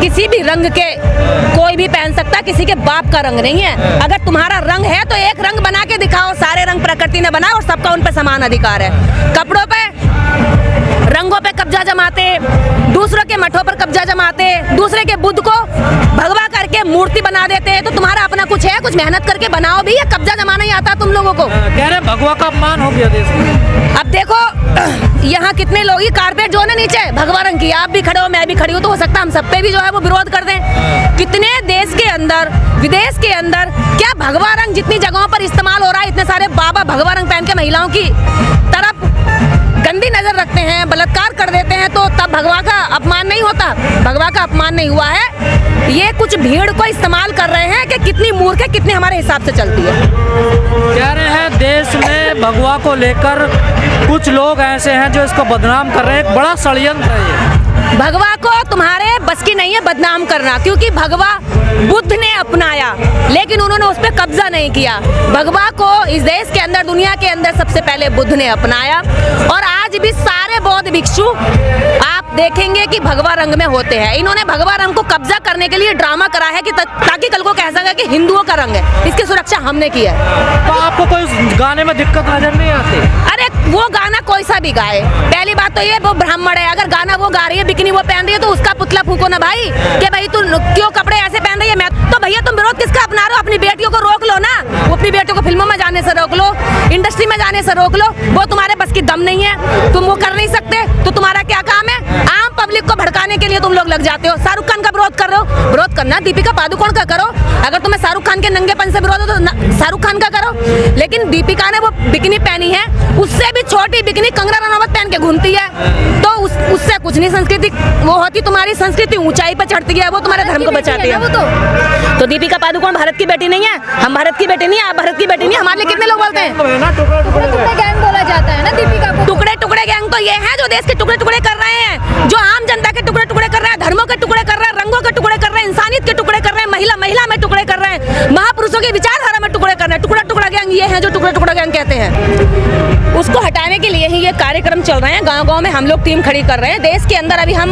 किसी भी रंग के कोई भी पहन सकता, किसी के बाप का रंग नहीं है। अगर तुम्हारा रंग है तो एक रंग बना के दिखाओ, सारे रंग प्रकृति ने बनाए और सबका उन पे समान अधिकार है। कपड़ों पे, रंगों पे कब्जा जमाते, दूसरों के मठों पर कब्जा जमाते, दूसरे के बुद्ध को भगवा करके मूर्ति बना देते हैं। तो तुम्हारा अपना कुछ है, कुछ मेहनत करके बनाओ भी, या कब्जा जमाना ही आता तुम लोगों को? कह रहे भगवा का अपमान हो गया देश में। अब देखो यहाँ कितने लोग ही कारपेट जो है ना नीचे भगवा रंग की, आप भी खड़े हो, मैं भी खड़ी हूँ, तो हो सकता है हम सब पे भी जो है वो विरोध कर दें। कितने देश के अंदर, विदेश के अंदर क्या भगवा रंग जितनी जगहों पर इस्तेमाल हो रहा है, इतने सारे बाबा भगवा रंग पहन के महिलाओं की तरफ गंदी नजर रखते हैं, बलात्कार कर देते हैं, तो तब भगवा का अपमान नहीं होता? भगवा का अपमान नहीं हुआ है। ये कुछ भीड़ को इस्तेमाल कर रहे हैं कि कितनी मूर्ख है, कितनी हमारे हिसाब से चलती है। कह रहे हैं देश में भगवा को लेकर कुछ लोग ऐसे हैं जो इसको बदनाम कर रहे हैं, एक बड़ा षड्यंत्र है ये। भगवा को तुम्हारे बस की नहीं है बदनाम करना, क्योंकि भगवा बुद्ध ने अपनाया लेकिन उन्होंने उस पर कब्जा नहीं किया। भगवा को इस देश के अंदर, दुनिया के अंदर सबसे पहले बुद्ध ने अपनाया, और आज भी सारे बौद्ध भिक्षु आप देखेंगे कि भगवा रंग में होते हैं। इन्होंने भगवा रंग को कब्जा करने के लिए ड्रामा करा है कि ताकि कल को कह सके कि हिंदुओं का रंग है। इसकी सुरक्षा हमने की है। तो आपको कोई गाने में दिक्कत नजर नहीं आती? अरे वो गाना कोई सा भी गाए, पहली बात तो ये वो ब्राह्मण है, अगर गाना वो गा रही है, बिकनी वो पहन रही है, तो उसका पुतला फूको ना भाई कि भाई तू क्यों कपड़े ऐसे पहन रही है। मैं तो भैया तुम विरोध किसका अपना रहे हो? अपनी बेटियों को रोक लो ना, वो अपनी बेटियों को फिल्मों में जाने से रोक लो, इंडस्ट्री में जाने से रोक लो। वो तुम्हारे बस की दम नहीं है, तुम वो कर नहीं सकते, तो तुम्हारा क्या काम है? आम पब्लिक को भड़काने के लिए तुम लोग लग जाते हो। शाहरुख खान का विरोध कर रहे हो, विरोध करना दीपिका पादुकोण का करो। अगर तुम्हें शाहरुख खान के नंगेपन से विरोध हो तो शाहरुख खान का करो, लेकिन दीपिका ने वो बिकनी पहनी है, उससे भी छोटी बिकनी कंगना रनावत पहन के घूमती है, तो उससे कुछ नहीं संस्कृति वो होती। तुम्हारी संस्कृति ऊंचाई पर चढ़ती है, वो तुम्हारे धर्म को बचाती है। तो दीपिका पादुकोण भारत की बेटी नहीं है, हम भारत की बेटी नहीं है, आप भारत की बेटी नहीं। हमारे लिए कितने लोग बोलते हैं टुकड़े टुकड़े गैंग बोला जाता है ना दीपिका को। टुकड़े टुकड़े गैंग तो ये है जो देश के टुकड़े टुकड़े कर रहे हैं, जो आम जनता के टुकड़े टुकड़े कर रहे हैं, धर्मों के टुकड़े कर रहे हैं, रंगों के टुकड़े कर रहे हैं, इंसानियत के टुकड़े कर रहे हैं, महिला महिला में टुकड़े कर रहे हैं, महापुरुषों की विचारधारा में टुकड़े कर रहे हैं। टुकड़ा टुकड़ा गैंग ये है जो टुकड़ा टुकड़ा गैंग कहते हैं। उसको हटाने के लिए ही ये कार्यक्रम चल रहे हैं। गांव-गांव में हम लोग टीम खड़ी कर रहे हैं। देश के अंदर अभी हम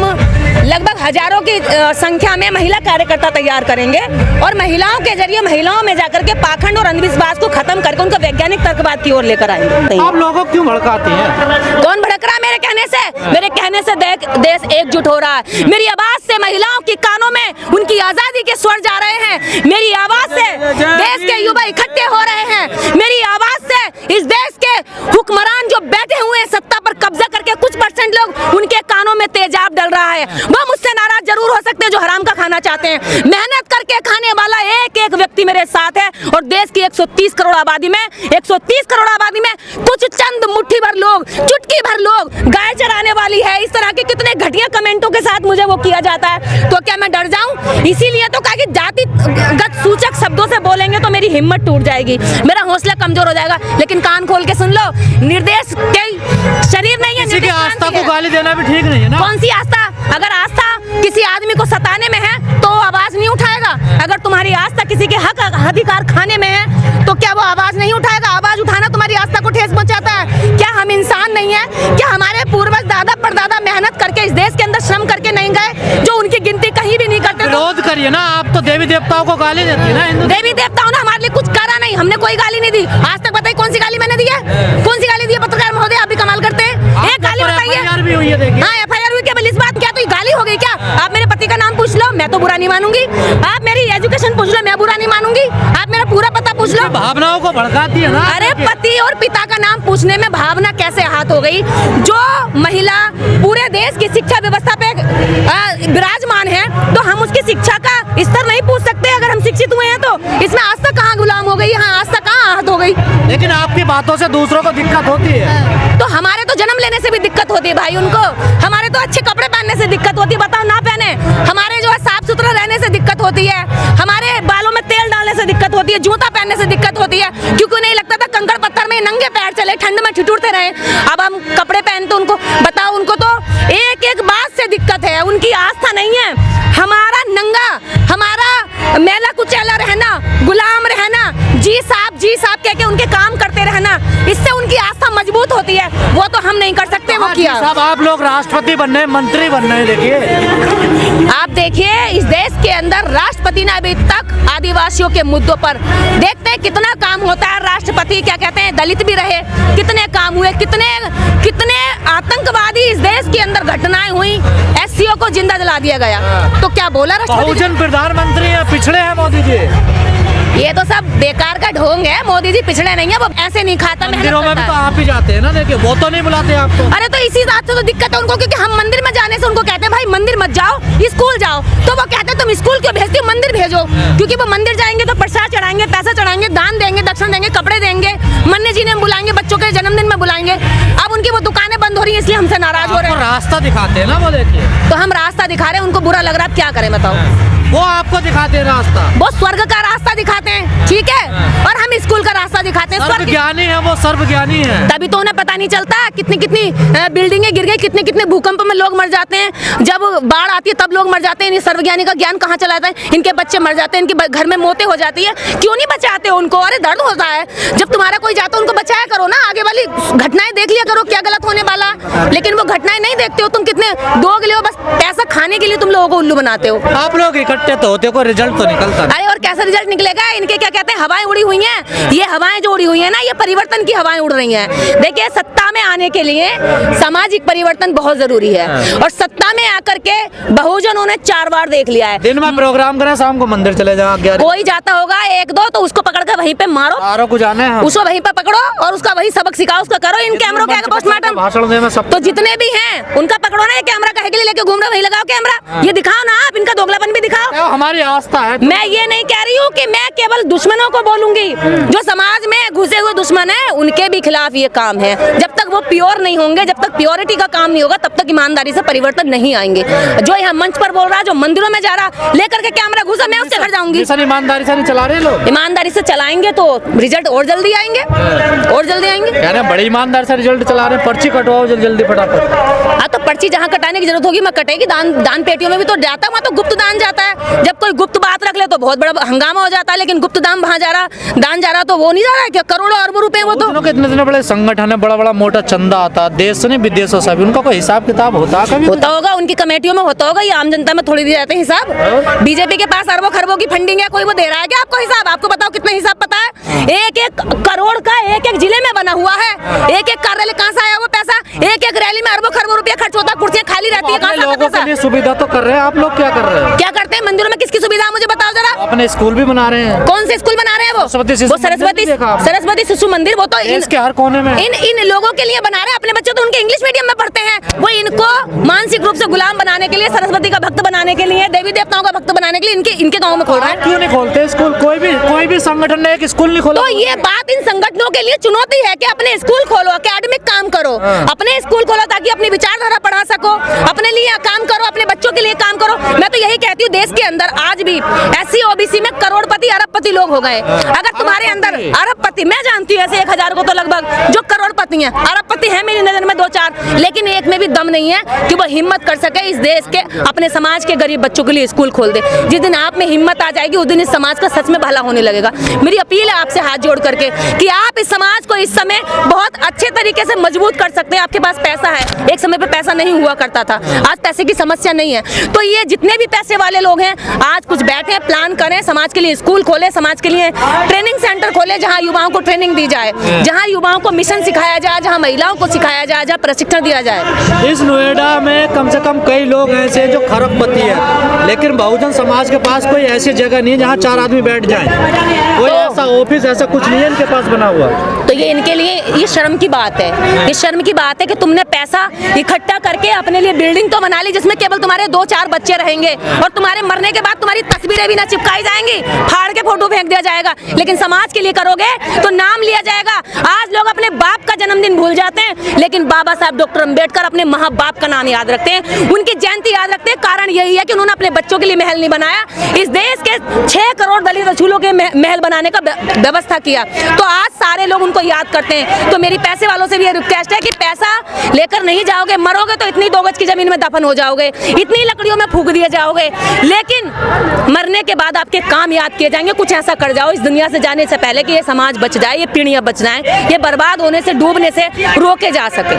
लगभग हजारों की संख्या में महिला कार्यकर्ता तैयार करेंगे, और महिलाओं के जरिए महिलाओं में जाकर के पाखंड और अंधविश्वास को खत्म करके उनको वैज्ञानिक तर्कवाद की ओर लेकर आएंगे। आप लोगों को क्यों भड़काते हैं? कौन भड़क रहा है मेरे कहने से? मेरे कहने से देश एकजुट हो रहा है। मेरी आवाज से महिलाओं के कानों में उनकी आजादी के स्वर जा रहे हैं। मेरी आवाज से देश के युवा इकट्ठे हो रहे हैं। मेरी आवाज से इस देश के हुक्मरान जो बैठे हुए हैं सत्ता पर कब्जा करके, कुछ परसेंट लोग, उनके कानों में तेजाब डल रहा है। वो मुझसे नाराज जरूर हो सकते हैं जो हराम का खाना चाहते हैं। मेहनत करके खाने वाला एक एक व्यक्ति मेरे साथ है, और देश की 130 करोड़ आबादी में, 130 करोड़ आबादी में कुछ चंद मुट्ठी भर लोग, चुटकी भर लोग गाय चराने वाली है। इस तरह के कितने घटिया कमेंटों के साथ मुझे वो किया जाता है, तो क्या मैं डर जाऊं? इसीलिए तो कहा कि जातिगत सूचक शब्दों से बोलेंगे तो मेरी हिम्मत टूट जाएगी, मेरा हौसला कमजोर हो जाएगा। लेकिन कान खोल के सुन लो, निर्देश के शरीर नहीं है, किसी की आस्था को गाली देना भी ठीक नहीं है ना। कौन सी आस्था? अगर आस्था किसी आदमी को सताने में है तो आवाज नहीं उठाएगा। अगर तुम्हारी आस्था किसी के हक अधिकार खाने में है तो क्या वो आवाज नहीं उठाएगा? आवाज उठाना तुम्हारी आस्था को ठेस पहुंचाता है। क्या हम इंसान नहीं है? क्या हमारे पूर्वज दादा परदादा मेहनत करके इस देश के अंदर श्रम करके नहीं गए, जो उनकी गिनती कहीं भी नहीं करते? विरोध करिए ना, आप तो देवी देवताओं को गाली देती है ना। हिंदू देवी देवताओं ने हमारे लिए कुछ करा नहीं, हमने कोई गाली नहीं दी। आज तक बताइए कौन सी गाली मैंने दी है? कौन सी गाली दी है? पत्रकार महोदय आप भी कमाल करते हैं, एक गाली बताइए। हाँ, एफआईआर हुई केवल इस बात, क्या तो गाली हो गई क्या? आप मेरे पति का नाम पूछ लो, मैं तो बुरा नहीं मानूंगी। आप मेरी एजुकेशन पूछ लो, मैं बुरा नहीं मानूंगी। आप मेरा पूरा पता पूछ लो। भावनाओं को भड़काती है ना। अरे पति और पिता का नाम पूछने में भावना कैसे हाथ हो गई? जो महिला पूरे देश की शिक्षा व्यवस्था पे विराजमान है, तो हम उसकी शिक्षा का स्तर नहीं पूछ सकते? अगर हम शिक्षित हुए हैं तो इसमें आस्था कहाँ गुलाम हो गई? हाँ, आस्था कहाँ आहत हो गई? लेकिन आपकी बातों से दूसरों को दिक्कत होती है। तो हमारे तो जन्म लेने से भी दिक्कत होती है भाई उनको। हमारे तो अच्छे कपड़े पहनने से दिक्कत होती है, बताओ ना पहने। हमारे जो है साफ सुथरा रहने से दिक्कत होती है, हमारे बालों में तेल डालने से दिक्कत होती है, जूता पहनने से दिक्कत होती है, क्योंकि नहीं लगता था कंकड़ पत्थर में नंगे पैर चले, ठंड में ठिठुरते रहे। अब हम कपड़े पहनते उनको, बताओ उनको तो एक एक बात से दिक्कत है, उनकी आस्था नहीं है। हमारा नंगा, हमारा मैला कुचैला रहना, गुलाम रहना, जी साहब कह के उनके काम करते रहना, इससे उनकी आस्था मजबूत होती है। वो तो हम नहीं कर सकते, वो किया। साहब आप लोग राष्ट्रपति बनने, मंत्री बनने, देखिए आप देखिए इस देश के अंदर राष्ट्रपति ने अभी तक आदिवासियों के मुद्दों पर देखते हैं कितना काम होता है। राष्ट्रपति क्या कहते हैं, दलित भी रहे, कितने काम हुए, कितने आतंकवादी इस देश के अंदर घटनाएं हुई, एससीओ को जिंदा जला दिया गया। तो क्या बोला राष्ट्रपति? बहुजन प्रधानमंत्री है, पिछड़े हैं मोदी जी। ये तो सब बेकार का ढोंग है। मोदी जी पिछड़े नहीं है, वो ऐसे नहीं खाता, मंदिरों में मेहनत भी तो करता है। आप ही जाते हैं ना, देखिए वो तो नहीं बुलाते आपको। अरे तो इसी बात से तो दिक्कत है उनको, क्योंकि हम मंदिर में जाने से उनको कहते हैं भाई मंदिर मत जाओ, स्कूल जाओ। तो वो कहते हैं तुम स्कूल क्यों भेजती हो, मंदिर भेजो। क्योंकि वो मंदिर जाएंगे तो प्रसाद चढ़ाएंगे, पैसा चढ़ाएंगे, दान देंगे, दक्षिण देंगे, कपड़े देंगे, मन्ने जी ने बुलाएंगे, बच्चों के जन्मदिन में बुलाएंगे। अब उनकी वो दुकानें बंद हो रही है, इसलिए हमसे नाराज हो रहे हैं। रास्ता दिखाते हैं ना वो, देखिए तो हम रास्ता दिखा रहे हैं, उनको बुरा लग रहा है, क्या करें बताओ। वो आपको दिखाते हैं रास्ता, वो स्वर्ग का रास्ता दिखाते हैं, ठीक है, और हम स्कूल का रास्ता दिखाते हैं। स्वर्ग ज्ञानी है वो, सर्वज्ञानी है। तभी तो उन्हें पता नहीं चलता कितनी बिल्डिंगें गिर गई, कितने भूकंप में लोग मर जाते हैं, जब बाढ़ आती है तब लोग मर जाते हैं। इन सर्वज्ञानी का ज्ञान कहाँ चला जाता है, इनके बच्चे मर जाते हैं, इनके घर में मौतें हो जाती है। क्यों नहीं बचाते उनको? अरे दर्द होता है जब तुम्हारा कोई जाता है, उनको बचाया करो ना, आगे वाली घटनाएं देख लिया करो क्या गलत होने वाला। लेकिन वो घटनाएं नहीं देखते हो, तुम कितने दोग ले हो, बस पैसा खाने के लिए तुम लोगों को उल्लू बनाते हो। आप लोग इकट्ठे तो होते, कोई रिजल्ट तो निकलता नहीं। अरे और कैसा रिजल्ट निकलेगा? इनके क्या कहते हैं, हवाएं उड़ी हुई हैं। ये हवाएं जो उड़ी हुई है ना, ये परिवर्तन की हवाएं उड़ रही हैं। देखिए सत्ता में आने के लिए सामाजिक परिवर्तन बहुत जरूरी है, और सत्ता में आकर के बहुजनों ने 4 बार देख लिया है। दिन में प्रोग्राम करें, शाम को मंदिर चले जाओ। कोई जाता होगा 1-2 तो उसको पकड़ कर वहीं पे मारो, सारों को जाने हैं, उसको वहीं पे पकड़ो और उसका वही सबक सिखाओ, उसका करो। इन कैमरों के आगे पोस्टमार्टम भाषण देने में सब तो जितने भी हैं उनका पकड़ो ना। ये कैमरा कहे के लिए लेके घूम रहे, वही लगाओ कैमरा, ये दिखाओ ना, आप इनका दोगलापन भी दिखाओ। हमारी आस्था है। मैं ये नहीं कह रही हूँ कि मैं केवल दुश्मनों को बोलूंगी, जो समाज में घुसे हुए दुश्मन है उनके भी खिलाफ ये काम है। जब तक वो प्योर नहीं होंगे, जब तक प्योरिटी का काम नहीं होगा, तब तक ईमानदारी से परिवर्तन नहीं आएंगे। जो यहाँ मंच पर बोल रहा है, जो मंदिरों में जा रहा लेकर के कैमरा घुसा, मैं उसके घर जाऊंगी। ईमानदारी से नहीं चला रहे लोग। ईमानदारी से चलाएंगे तो रिजल्ट और जल्दी आएंगे, और जल्दी आएंगे। यानी बड़ी ईमानदारी से रिजल्ट चला रहे हैं, पर्ची कटवाओ जल्दी फटाफट। हाँ तो पर्ची जहाँ कटाने की जरूरत होगी मैं कटेगी। दान पेटियों में भी तो जाता है, वहाँ तो गुप्त दान जाता है। जब कोई गुप्त बात रख ले तो बहुत बड़ा हंगामा हो जाता है, लेकिन गुप्त दान वहाँ जा रहा, दान जा रहा तो वो नहीं जा रहा है क्या? करोड़ों अरबों रुपए वो तो इतने बड़े संगठन है, बड़ा मोटा चंदा आता है देश से नहीं विदेशों से भी, उनका कोई हिसाब किताब होता है कभी? होता होगा, उनकी कमेटियों में होता होगा, ये आम जनता में थोड़ी दिए जाते हैं हिसाब। बीजेपी के पास अरबों खरबों की फंडिंग है, कोई वो दे रहा है क्या आपको हिसाब? आपको बताओ कितना हिसाब पता है? 1-1 करोड़ का 1-1 जिले में बना हुआ है। 1-1 कार्यालय कहाँ से आया वो पैसा? 1-1 रैली में अरबों खरबों रुपया खर्च होता है, कुर्सियां खाली रहती है, कहाँ से लोगों के लिए सुविधा तो कर रहे हैं, आप लोग क्या कर रहे हैं? क्या करते हैं मंदिरों में? किसकी सुविधा मुझे बताओ जरा। अपने स्कूल भी बना रहे हैं। कौन से स्कूल बना रहे हैं? वो सरस्वती शिशु मंदिर। वो तो इसके हर कोने में इन लोगों के लिए बना रहे हैं। अपने बच्चे तो उनके इंग्लिश मीडियम में पढ़ते हैं, वो इनको मानसिक रूप से गुलाम बनाने के लिए, सरस्वती का भक्त बनाने के लिए, देवी देवताओं का भक्त बनाने के लिए इनके गाँव में खोल रहे हैं। क्यों नहीं खोलते स्कूल? कोई भी संगठन ने एक स्कूल नहीं खोला। तो ये बात इन संगठनों के लिए चुनौती है कि अपने स्कूल खोलो, एकेडमिक काम करो, अपने स्कूल खोलो ताकि अपनी विचारधारा पढ़ा सको, अपने लिए काम करो, अपने बच्चों के लिए काम करो। मैं तो यही कहती हूँ, देश के अंदर आज भी SC OBC में करोड़पति अरबपति लोग हो गए। अगर तुम्हारे अंदर अरबपति, मैं जानती हूँ ऐसे 1000 को तो लगभग जो करोड़पति हैं, अरबपति हैं मेरी नजर में 2-4, लेकिन एक में भी दम नहीं है कि वो हिम्मत कर सके इस देश के, अपने समाज के गरीब बच्चों के लिए स्कूल खोल दे। जिस दिन आप में हिम्मत आ जाएगी, उस दिन इस समाज का सच में भला होने लगेगा। मेरी अपील है आपसे हाथ जोड़ करके कि आप इस समाज को इस समय बहुत अच्छे तरीके से मजबूत कर सकते हैं। आपके पास पैसा है, एक समय पे पैसा नहीं हुआ करता था, आज पैसे की समस्या नहीं है। तो ये जितने भी पैसे वाले लोग हैं, आज कुछ बैठे, प्लान करें, समाज के लिए स्कूल खोले, समाज के लिए ट्रेनिंग सेंटर खोले, जहां युवाओं को ट्रेनिंग दी जाए, जहां युवाओं को मिशन सिखाया जाए, जहां महिलाओं को सिखाया जाए, जहां प्रशिक्षण दिया जाए। इस नोएडा में कम से कम कई लोग ऐसे हैं जो खरबपति है, लेकिन बहुजन समाज के पास कोई ऐसी जगह नहीं है जहाँ 4 आदमी बैठ जाएं। कोई ऐसा ऑफिस ऐसा कुछ नहीं है इनके पास बना हुआ। तो ये इनके लिए ये शर्म की बात है। ये शर्म की बात है कि तुमने पैसा इकट्ठा करके अपने लिए बिल्डिंग तो बना ली जिसमें केवल तुम्हारे 2-4 बच्चे रहेंगे, और तुम्हारे मरने के बाद तुम्हारी तस्वीरें भी ना चिपकाई जाएंगी, फाड़ के फोटो फेंक दिया जाएगा। लेकिन समाज के लिए करोगे तो नाम लिया जाएगा। आज लोग अपने बाप का जन्मदिन भूल जाते हैं, लेकिन बाबा साहब डॉक्टर अंबेडकर अपने महाबाप का नाम याद रखते हैं, उनकी जयंती याद रखते हैं। कारण यही है कि उन्होंने अपने बच्चों के लिए महल नहीं बनाया, इस देश के 6 करोड़ दलित रसूलों के महल बनाने का व्यवस्था किया। तो आज सारे लोग उनको याद करते हैं। तो मेरी पैसे वालों से भी ये रिक्वेस्ट है कि पैसा लेकर नहीं जाओगे, मरोगे तो इतनी 2 गज की जमीन में दफन हो जाओगे, इतनी लकड़ियों में फूंक दिए जाओगे, लेकिन मरने के बाद आपके काम याद किए जाएंगे। कुछ ऐसा कर जाओ इस दुनिया से जाने से पहले कि ये समाज बच जाए, ये पीढ़ियां बच जाएं, ये बर्बाद होने से, डूबने से रोके जा सके।